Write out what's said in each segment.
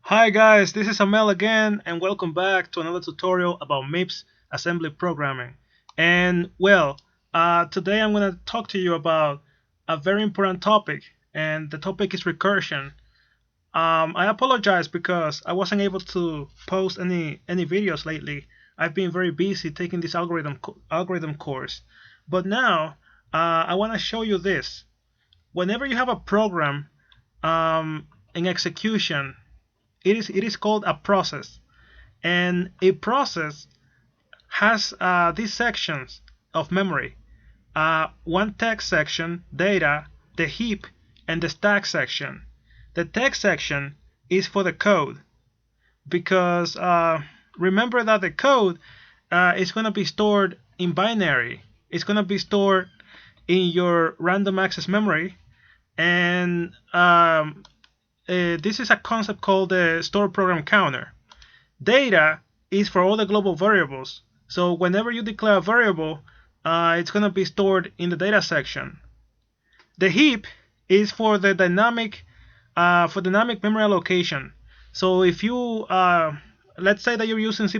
Hi guys, this is Amell again, and welcome back to another tutorial about MIPS assembly programming. And today I'm going to talk to you about a very important topic, and the topic is recursion. I apologize because I wasn't able to post any videos lately. I've been very busy taking this algorithm course, but now I want to show you this. Whenever you have a program in execution, it is called a process, and a process has these sections of memory: one text section, data, the heap, and the stack section. The text section is for the code because remember that the code is going to be stored in binary. It's going to be stored in your random access memory, and this is a concept called the store program counter. Data is for all the global variables. So whenever you declare a variable, it's going to be stored in the data section. The heap is for the dynamic memory allocation. So if you let's say that you're using C++,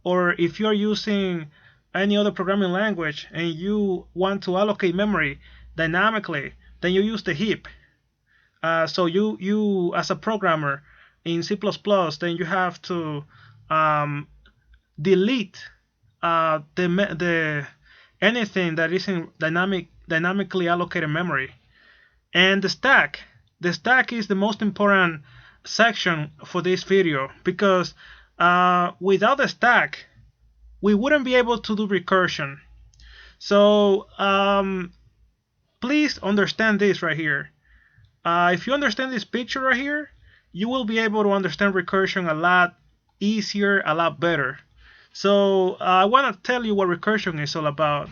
or if you're using any other programming language and you want to allocate memory dynamically, then you use the heap. So you as a programmer in C++, then you have to um, delete the anything that is in dynamically allocated memory. And the stack is the most important section for this video because without the stack we wouldn't be able to do recursion. So please understand this right here. If you understand this picture right here, you will be able to understand recursion a lot easier, a lot better. So I want to tell you what recursion is all about.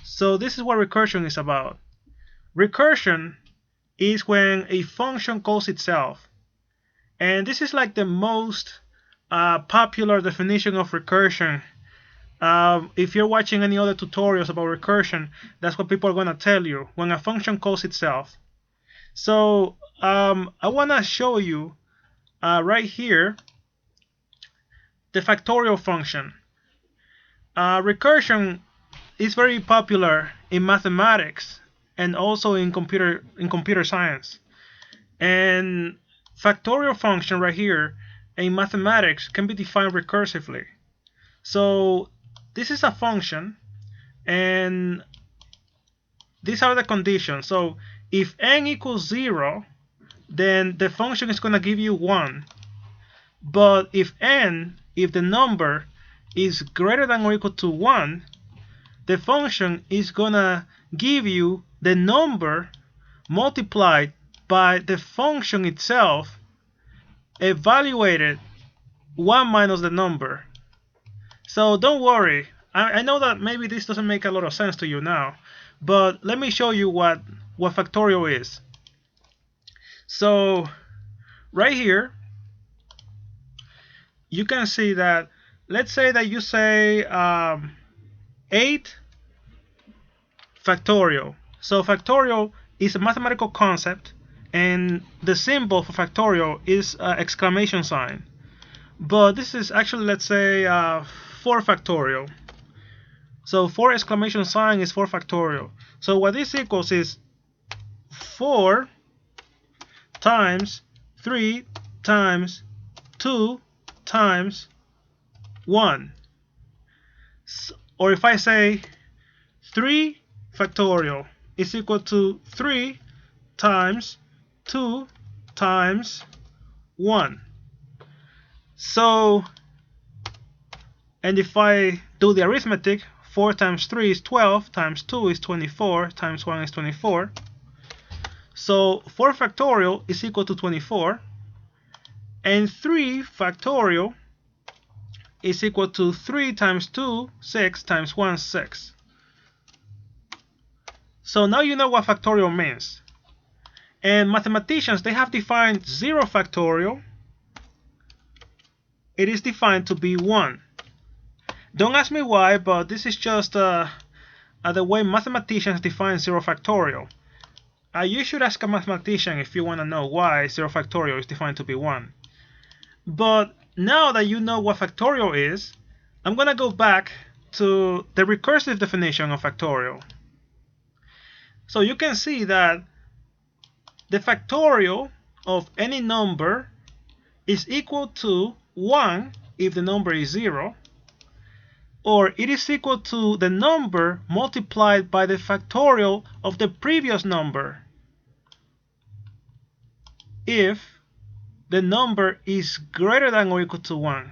So this is what recursion is about. Recursion is when a function calls itself. And this is like the most popular definition of recursion. If you're watching any other tutorials about recursion, that's what people are going to tell you, when a function calls itself. So I want to show you right here the factorial function. Recursion is very popular in mathematics and also in computer science. And factorial function right here in mathematics can be defined recursively. So this is a function, and these are the conditions. So if n equals 0, then the function is going to give you 1. But if the number is greater than or equal to 1, the function is going to give you the number multiplied by the function itself evaluated 1 minus the number. So don't worry. I know that maybe this doesn't make a lot of sense to you now, but let me show you what factorial is. So right here you can see that, let's say that you say 8 factorial. So factorial is a mathematical concept, and the symbol for factorial is exclamation sign. But this is actually, let's say 4 factorial. So 4 exclamation sign is 4 factorial. So what this equals is 4 times 3 times 2 times 1. Or if I say 3 factorial is equal to 3 times 2 times 1. So, and if I do the arithmetic, 4 times 3 is 12, times 2 is 24, times 1 is 24. So 4 factorial is equal to 24, and 3 factorial is equal to 3 times 2, 6, times 1, 6. So now you know what factorial means. And mathematicians, they have defined 0 factorial. It is defined to be 1. Don't ask me why, but this is just the way mathematicians define 0 factorial. You should ask a mathematician if you want to know why 0 factorial is defined to be 1. But now that you know what factorial is, I'm going to go back to the recursive definition of factorial. So you can see that the factorial of any number is equal to 1 if the number is 0, or it is equal to the number multiplied by the factorial of the previous number if the number is greater than or equal to 1.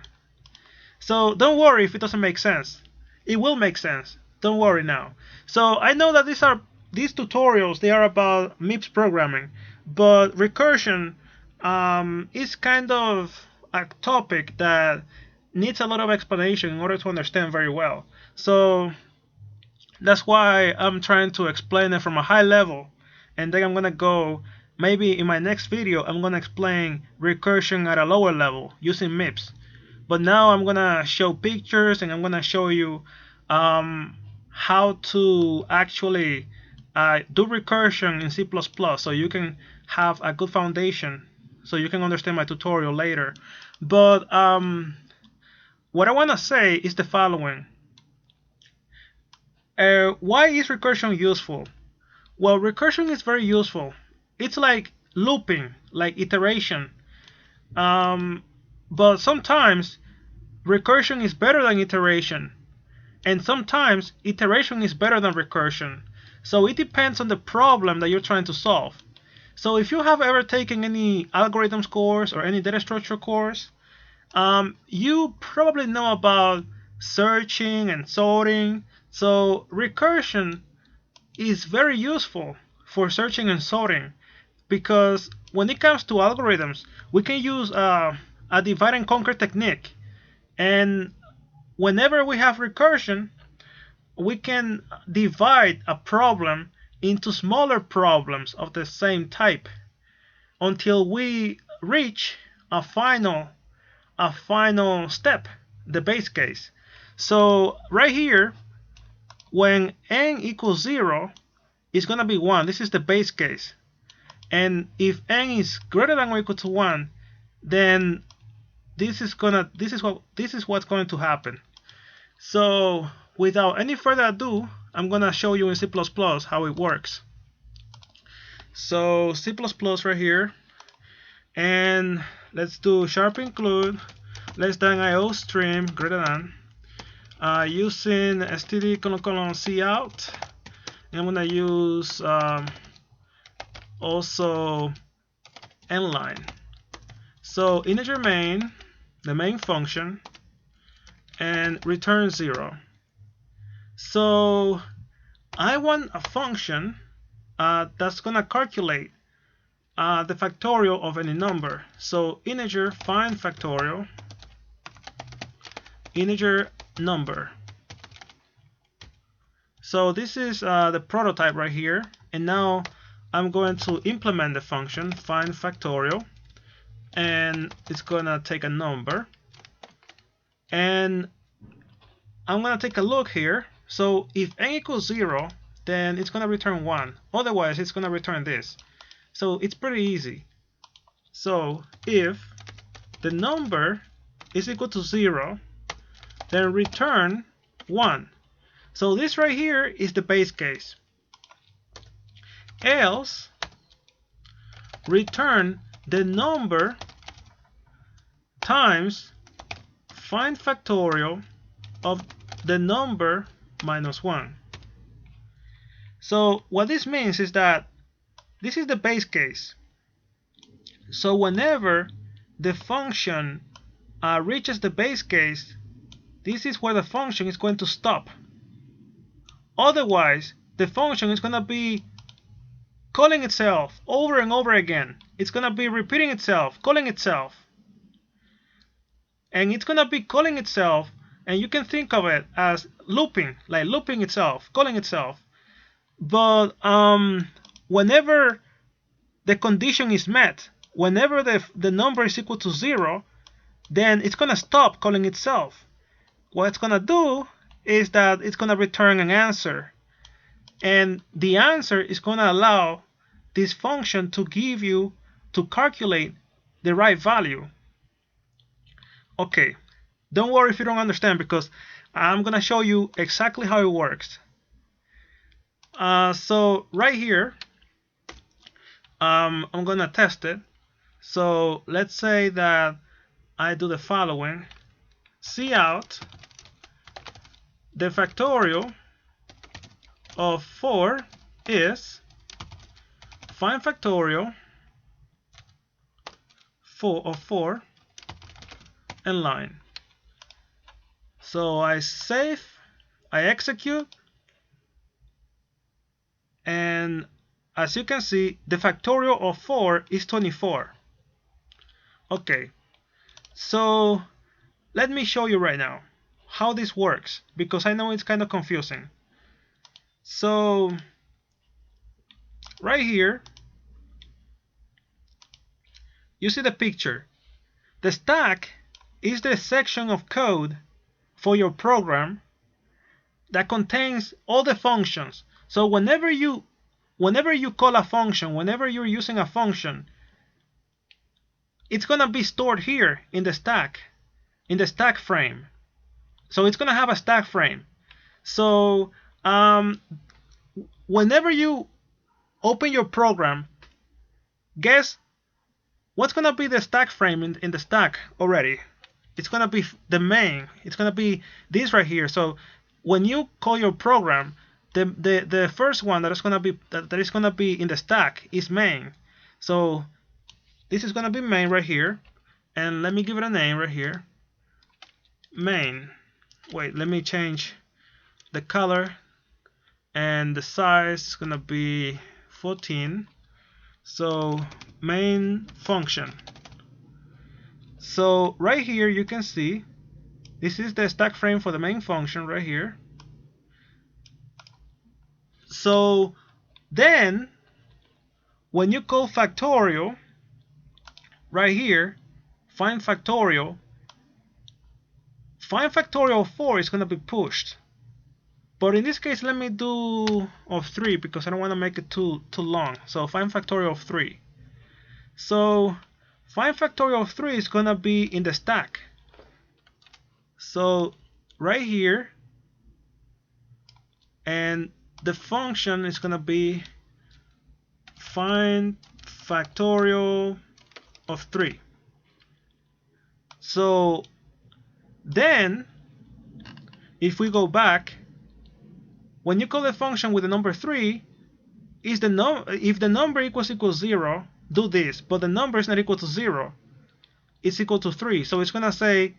So don't worry if it doesn't make sense. It will make sense. Don't worry now. So I know that these tutorials, they are about MIPS programming, but recursion is kind of a topic that needs a lot of explanation in order to understand very well. So that's why I'm trying to explain it from a high level, and then I'm gonna go, maybe in my next video I'm gonna explain recursion at a lower level using MIPS. But now I'm gonna show pictures, and I'm gonna show you how to actually do recursion in C++, so you can have a good foundation, so you can understand my tutorial later. But what I want to say is the following. Why is recursion useful? Well, recursion is very useful. It's like looping, like iteration. But sometimes recursion is better than iteration, and sometimes iteration is better than recursion. So it depends on the problem that you're trying to solve. So if you have ever taken any algorithms course or any data structure course, you probably know about searching and sorting. So recursion is very useful for searching and sorting, because when it comes to algorithms, we can use a divide and conquer technique. And whenever we have recursion, we can divide a problem into smaller problems of the same type until we reach a final step, the base case. So right here, when n equals 0, it's going to be 1. This is the base case. And if n is greater than or equal to 1, then this is what's going to happen. So without any further ado, I'm going to show you in C++ how it works. So C++ right here, and let's do sharp include less than IOStream greater than, using std : cout, and I'm going to use also nline. So integer main, the main function, and return 0. So I want a function that's going to calculate the factorial of any number. So integer find factorial, integer number. So this is the prototype right here, and now I'm going to implement the function find factorial, and it's going to take a number, and I'm going to take a look here. So if n equals 0, then it's going to return 1. Otherwise, it's going to return this. So it's pretty easy. So if the number is equal to 0, then return 1. So this right here is the base case. Else, return the number times find factorial of the number minus 1. So what this means is that this is the base case. So whenever the function reaches the base case, this is where the function is going to stop. Otherwise, the function is going to be calling itself over and over again. It's going to be repeating itself, calling itself. And it's going to be calling itself, and you can think of it as looping, like looping itself, calling itself. But whenever the condition is met, whenever the number is equal to 0, then it's going to stop calling itself. What it's going to do is that it's going to return an answer. And the answer is going to allow this function to calculate the right value. Okay, don't worry if you don't understand, because I'm gonna show you exactly how it works. So right here, I'm gonna test it. So let's say that I do the following: cout the factorial of 4 is find factorial of 4 and line. So I save, I execute, and as you can see, the factorial of 4 is 24. Okay, so let me show you right now how this works, because I know it's kind of confusing. So right here, you see the picture. The stack is the section of code for your program that contains all the functions. So whenever you call a function, whenever you're using a function, it's gonna be stored here in the stack frame. So it's gonna have a stack frame. So whenever you open your program, guess what's gonna be the stack frame in the stack already? It's gonna be the main. It's gonna be this right here. So when you call your program, the first one that is gonna be in the stack is main. So this is gonna be main right here, and let me give it a name right here. Main. Wait, let me change the color, and the size is gonna be 14. So main function. So right here you can see this is the stack frame for the main function right here. So then when you call factorial right here, find factorial of 4 is going to be pushed. But in this case, let me do of 3 because I don't want to make it too long. So find factorial of 3. So find factorial of 3 is going to be in the stack. So right here, and the function is going to be find factorial of 3. So then if we go back, when you call the function with the number 3, if the number equals 0, do this, but the number is not equal to 0, it's equal to 3. So it's going to say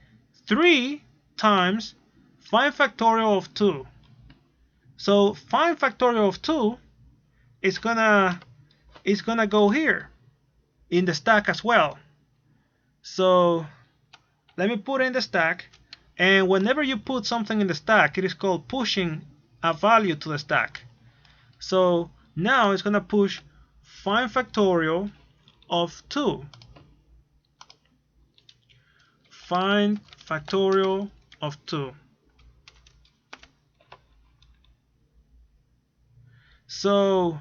3 times find factorial of 2. So find factorial of 2 is gonna go here in the stack as well. So let me put it in the stack, and whenever you put something in the stack, it is called pushing a value to the stack. So now it's gonna push find factorial of 2. Find factorial of 2. So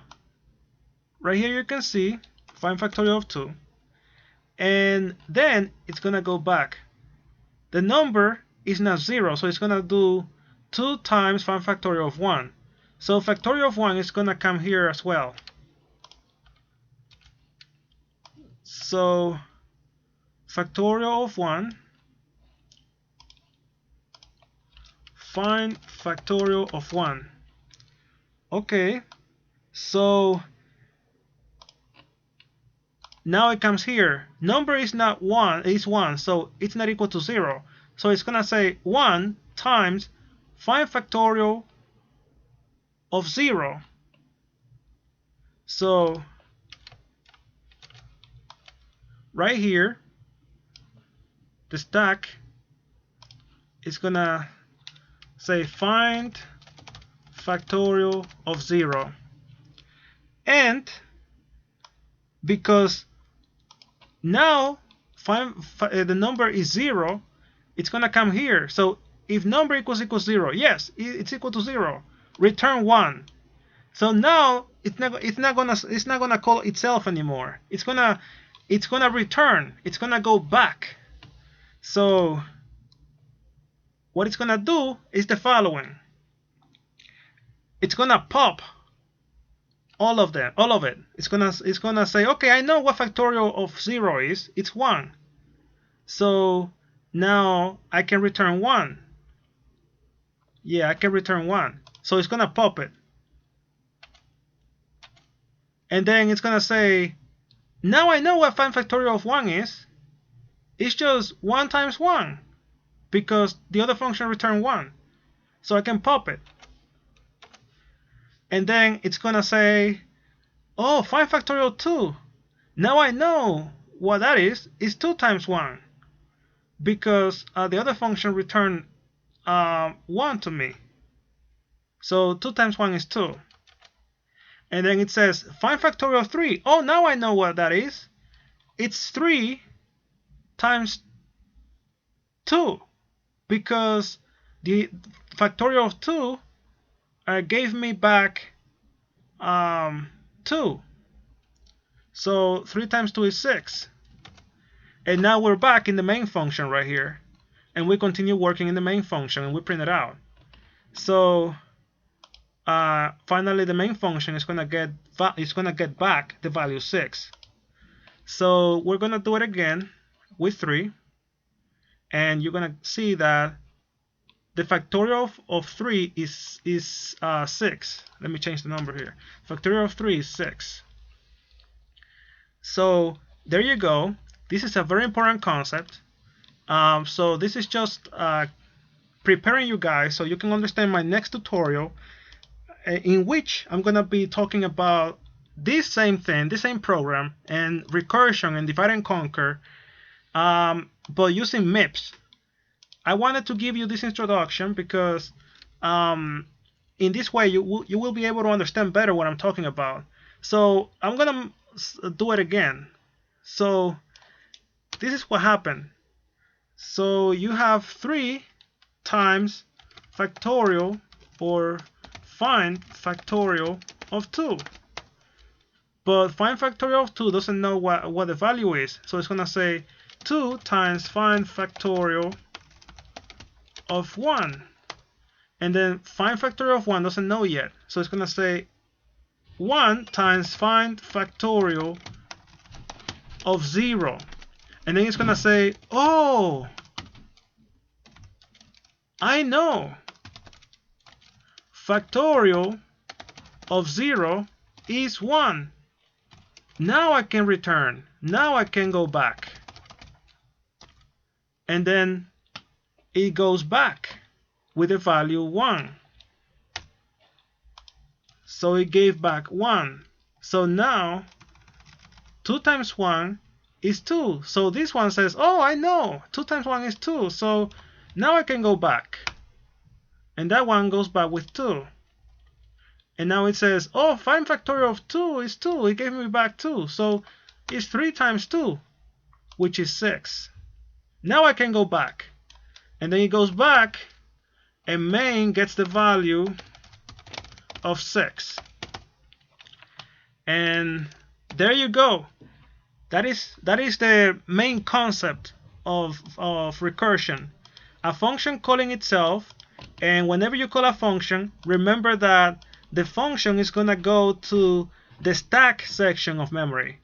right here you can see find factorial of 2, and then it's gonna go back. The number is not 0, so it's gonna do 2 times find factorial of 1. So factorial of 1 is gonna come here as well. So factorial of 1, find factorial of 1. Okay, so now it comes here. Number is not 1, it's 1, so it's not equal to 0. So it's gonna say 1 times find factorial of 0. So right here, the stack is gonna say find factorial of 0. And because now the number is 0, it's gonna come here. So if number equals 0, yes, it's equal to 0. Return 1. So now it's not gonna call itself anymore. It's gonna return. It's gonna go back. So what it's gonna do is the following. It's gonna pop all of it. It's gonna say, okay, I know what factorial of 0 is. It's 1. So now I can return 1. Yeah, I can return 1. So it's gonna pop it. And then it's gonna say, now I know what 5 factorial of 1 is. It's just 1 times 1, because the other function returned 1. So I can pop it. And then it's gonna say, oh, 5 factorial 2. Now I know what that is. It's 2 times 1, because the other function returned 1 to me. So 2 times 1 is 2. And then it says 5 factorial 3. Oh, now I know what that is. It's 3 times 2, because the factorial of 2 gave me back 2. So 3 times 2 is 6. And now we're back in the main function right here. And we continue working in the main function, and we print it out. So finally the main function is gonna get back the value 6. So we're gonna do it again with 3, and you're gonna see that the factorial of 3 is 6. Let me change the number here. Factorial of 3 is 6. So there you go. This is a very important concept. So this is just preparing you guys so you can understand my next tutorial, in which I'm gonna be talking about this same thing, this same program, and recursion and divide and conquer, but using MIPS. I wanted to give you this introduction because in this way you will be able to understand better what I'm talking about. So I'm gonna do it again. So this is what happened. So you have 3 times factorial, or find factorial of 2. But find factorial of 2 doesn't know what the value is. So it's gonna say 2 times find factorial of 1. And then find factorial of 1 doesn't know yet. So it's gonna say 1 times find factorial of 0. And then it's gonna say, oh, I know factorial of 0 is 1. Now I can return. Now I can go back. And then it goes back with the value 1. So it gave back 1. So now 2 times 1 is 2. So this one says, oh, I know 2 times 1 is 2. So now I can go back. And that one goes back with 2. And now it says, oh, find factorial of 2 is 2. It gave me back 2. So it's 3 times 2, which is 6. Now I can go back. And then it goes back, and main gets the value of 6. And there you go. That is the main concept of recursion. A function calling itself, and whenever you call a function, remember that the function is going to go to the stack section of memory.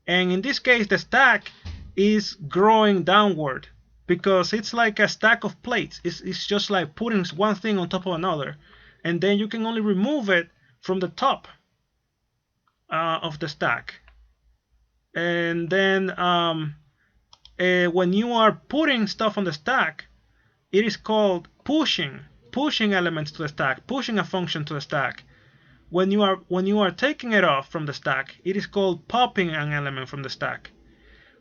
And in this case, the stack is growing downward, because it's like a stack of plates. It's just like putting one thing on top of another. And then you can only remove it from the top of the stack. And then when you are putting stuff on the stack, it is called pushing elements to the stack, pushing a function to the stack. When you are taking it off from the stack, it is called popping an element from the stack.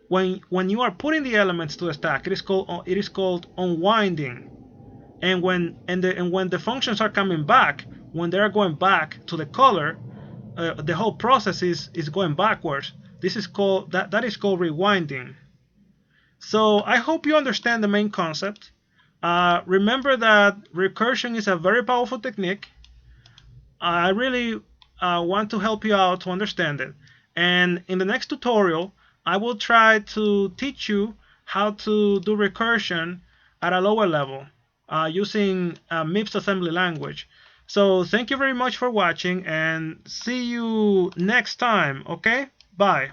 When you are putting the elements to the stack, it is called unwinding. And when the functions are coming back, when they are going back to the caller, the whole process is going backwards. That is called rewinding. So I hope you understand the main concept. Remember that recursion is a very powerful technique. I really want to help you out to understand it. And in the next tutorial, I will try to teach you how to do recursion at a lower level using MIPS assembly language. So thank you very much for watching, and see you next time. Okay, bye.